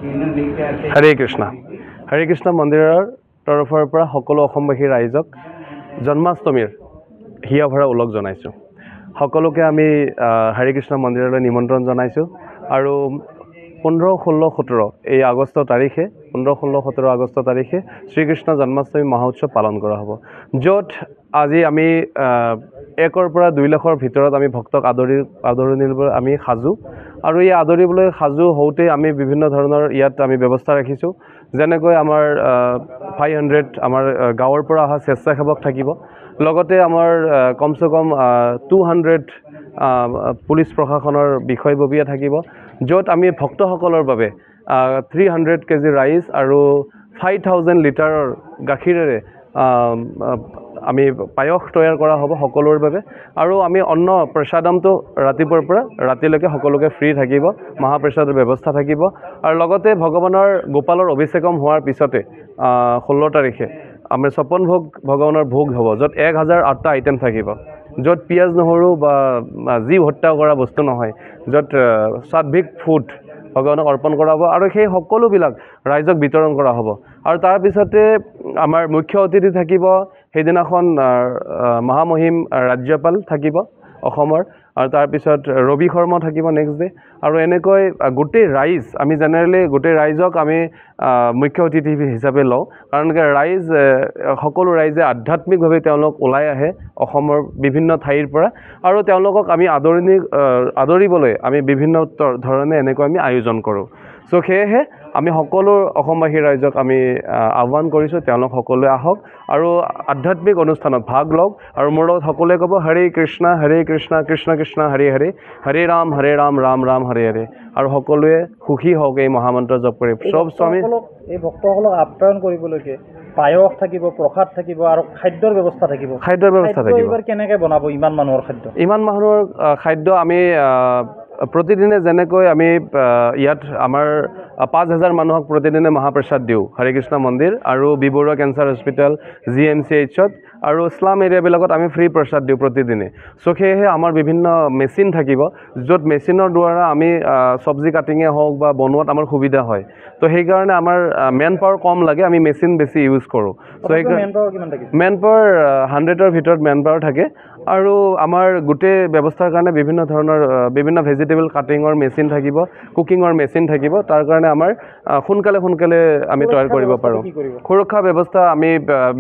হৰে কৃষ্ণ মন্দিৰৰ তৰফৰ পৰা সকলো অসমবাসী ৰাইজক জন্মাষ্টমীৰ হিয়া ভৰা ওলগ জনাইছোঁ। সকলোকে আমি হৰে কৃষ্ণ মন্দিৰলৈ নিমন্ত্ৰণ জনাইছোঁ আৰু 15, 16, 17 এই আগষ্ট তাৰিখে 15, 16, 17 আগষ্ট তাৰিখে শ্ৰীকৃষ্ণ জন্মাষ্টমী মহোৎসৱ পালন কৰা হ'ব, য'ত আজি আমি 1 পৰা 2 লাখৰ ভিতৰত আমি ভক্তক আদৰণিবলৈ আমি সাজু আৰু এই আদৰিবলৈ সাজু হওঁতে আমি বিভিন্ন ধৰণৰ ইয়াত আমি ব্যৱস্থা ৰাখিছোঁ। যেনেকৈ আমাৰ 500 আমাৰ গাঁৱৰ পৰা অহা স্বেচ্ছাসেৱক থাকিব, লগতে আমাৰ কমচে কম 200 পুলিচ প্ৰশাসনৰ বিষয়ববীয়া থাকিব, য'ত আমি ভক্তসকলৰ বাবে 300 কেজি ৰাইচ আৰু 5000 লিটাৰৰ গাখীৰেৰে আমি পায়স তৈয়াৰ কৰা হ'ব সকলোৰ বাবে। আৰু আমি অন্ন প্ৰসাদমটো ৰাতিপুৱাৰ পৰা ৰাতিলৈকে সকলোকে ফ্ৰী থাকিব, মহাপ্ৰসাদৰ ব্যৱস্থা থাকিব। আৰু লগতে ভগৱানৰ গোপালৰ অভিষেকম হোৱাৰ পিছতে 16 তাৰিখে আমাৰ 56 ভোগ ভগৱানৰ ভোগ হ'ব, য'ত 1008টা আইটেম থাকিব, য'ত পিঁয়াজ নহৰু বা যি হত্যা কৰা বস্তু নহয়, য'ত সাত্বিক ফুড ভগৱানক অৰ্পণ কৰা হ'ব আৰু সেই সকলোবিলাক ৰাইজক বিতৰণ কৰা হ'ব। আৰু তাৰপিছতে আমাৰ মুখ্য অতিথি থাকিব সেইদিনাখন মহামহিম ৰাজ্যপাল থাকিব অসমৰ, আৰু তাৰপিছত ৰবি শৰ্মা থাকিব নেক্সট ডে। আৰু এনেকৈ গোটেই ৰাইজ আমি জেনেৰেলি গোটেই ৰাইজক আমি মুখ্য অতিথি হিচাপে লওঁ, কাৰণ ৰাইজ সকলো ৰাইজে আধ্যাত্মিকভাৱে তেওঁলোক ওলাই আহে অসমৰ বিভিন্ন ঠাইৰ পৰা, আৰু তেওঁলোকক আমি আদৰিবলৈ আমি বিভিন্ন ধৰণে এনেকৈ আমি আয়োজন কৰোঁ। চ' সেয়েহে আমি সকলো অসমবাসী ৰাইজক আমি আহ্বান কৰিছোঁ, তেওঁলোক সকলোৱে আহক আৰু আধ্যাত্মিক অনুষ্ঠানত ভাগ লওক। আৰু মোৰ লগত সকলোৱে ক'ব হৰে কৃষ্ণ কৃষ্ণ কৃষ্ণ হৰে হৰে, হৰে ৰাম ৰাম ৰাম হৰে হৰে। আৰু সকলোৱে সুখী হওক এই মহামন্ত্ৰ জপ কৰি। চব স্বামী এই ভক্তসকলক আপ্যায়ন কৰিবলৈকে পায়স থাকিব, প্ৰসাদ থাকিব আৰু খাদ্যৰ ব্যৱস্থা থাকিব। এইবাৰ কেনেকৈ বনাব ইমান মানুহৰ খাদ্য? ইমান মানুহৰ খাদ্য আমি প্ৰতিদিনে যেনেকৈ আমি ইয়াত আমাৰ 5000 মানুহক প্ৰতিদিনে মহাপ্ৰসাদ দিওঁ হৰে কৃষ্ণ মন্দিৰ আৰু বি বৰুৱা কেঞ্চাৰ হস্পিটেল, GMCHত আৰু স্লাম এৰিয়াবিলাকত আমি ফ্ৰী প্ৰসাদ দিওঁ প্ৰতিদিনে। চ' সেয়েহে আমাৰ বিভিন্ন মেচিন থাকিব, য'ত মেচিনৰ দ্বাৰা আমি চব্জি কাটিঙে হওক বা বনোৱাত আমাৰ সুবিধা হয়। তো সেইকাৰণে আমাৰ মেন পাৱাৰ কম লাগে, আমি মেচিন বেছি ইউজ কৰোঁ। চ' সেইকাৰণে মেন পাৱাৰ 100ৰ ভিতৰত মেন পাৱাৰ থাকে। আৰু আমাৰ গোটেই ব্যৱস্থাৰ কাৰণে বিভিন্ন ভেজিটেবল কাটিঙৰ মেচিন থাকিব, কুকিঙৰ মেচিন থাকিব। তাৰ কাৰণে আমাৰ সোনকালে আমি তৈয়াৰ কৰিব পাৰোঁ। সুৰক্ষা ব্যৱস্থা আমি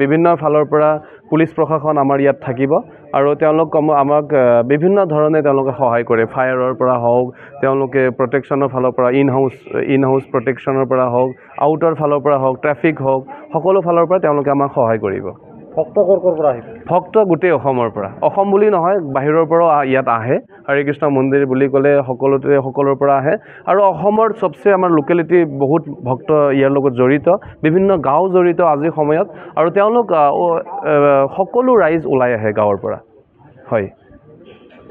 বিভিন্ন ফালৰ পৰা পুলিচ প্ৰশাসন আমাৰ ইয়াত থাকিব, আৰু তেওঁলোক আমাক বিভিন্ন ধৰণে তেওঁলোকে সহায় কৰে। ফায়াৰৰ পৰা হওক, তেওঁলোকে প্ৰটেকশ্যনৰ ফালৰ পৰা ইন হাউচ প্ৰটেকশ্যনৰ পৰা হওক, আউটৰ ফালৰ পৰা হওক, ট্ৰেফিক হওক, সকলো ফালৰ পৰা তেওঁলোকে আমাক সহায় কৰিব। ভক্ত ক'ৰ পৰা আহিব? ভক্ত গোটেই অসমৰ পৰা, অসম বুলি নহয় বাহিৰৰ পৰাও ইয়াত আহে। হৰে কৃষ্ণ মন্দিৰ বুলি ক'লে সকলোৰ পৰা আহে। আৰু অসমৰ চবচে আমাৰ লোকেলিটি বহুত ভক্ত ইয়াৰ লগত জড়িত, বিভিন্ন গাঁও জড়িত আজিৰ সময়ত, আৰু তেওঁলোক সকলো ৰাইজ ওলাই আহে গাঁৱৰ পৰা। হয়।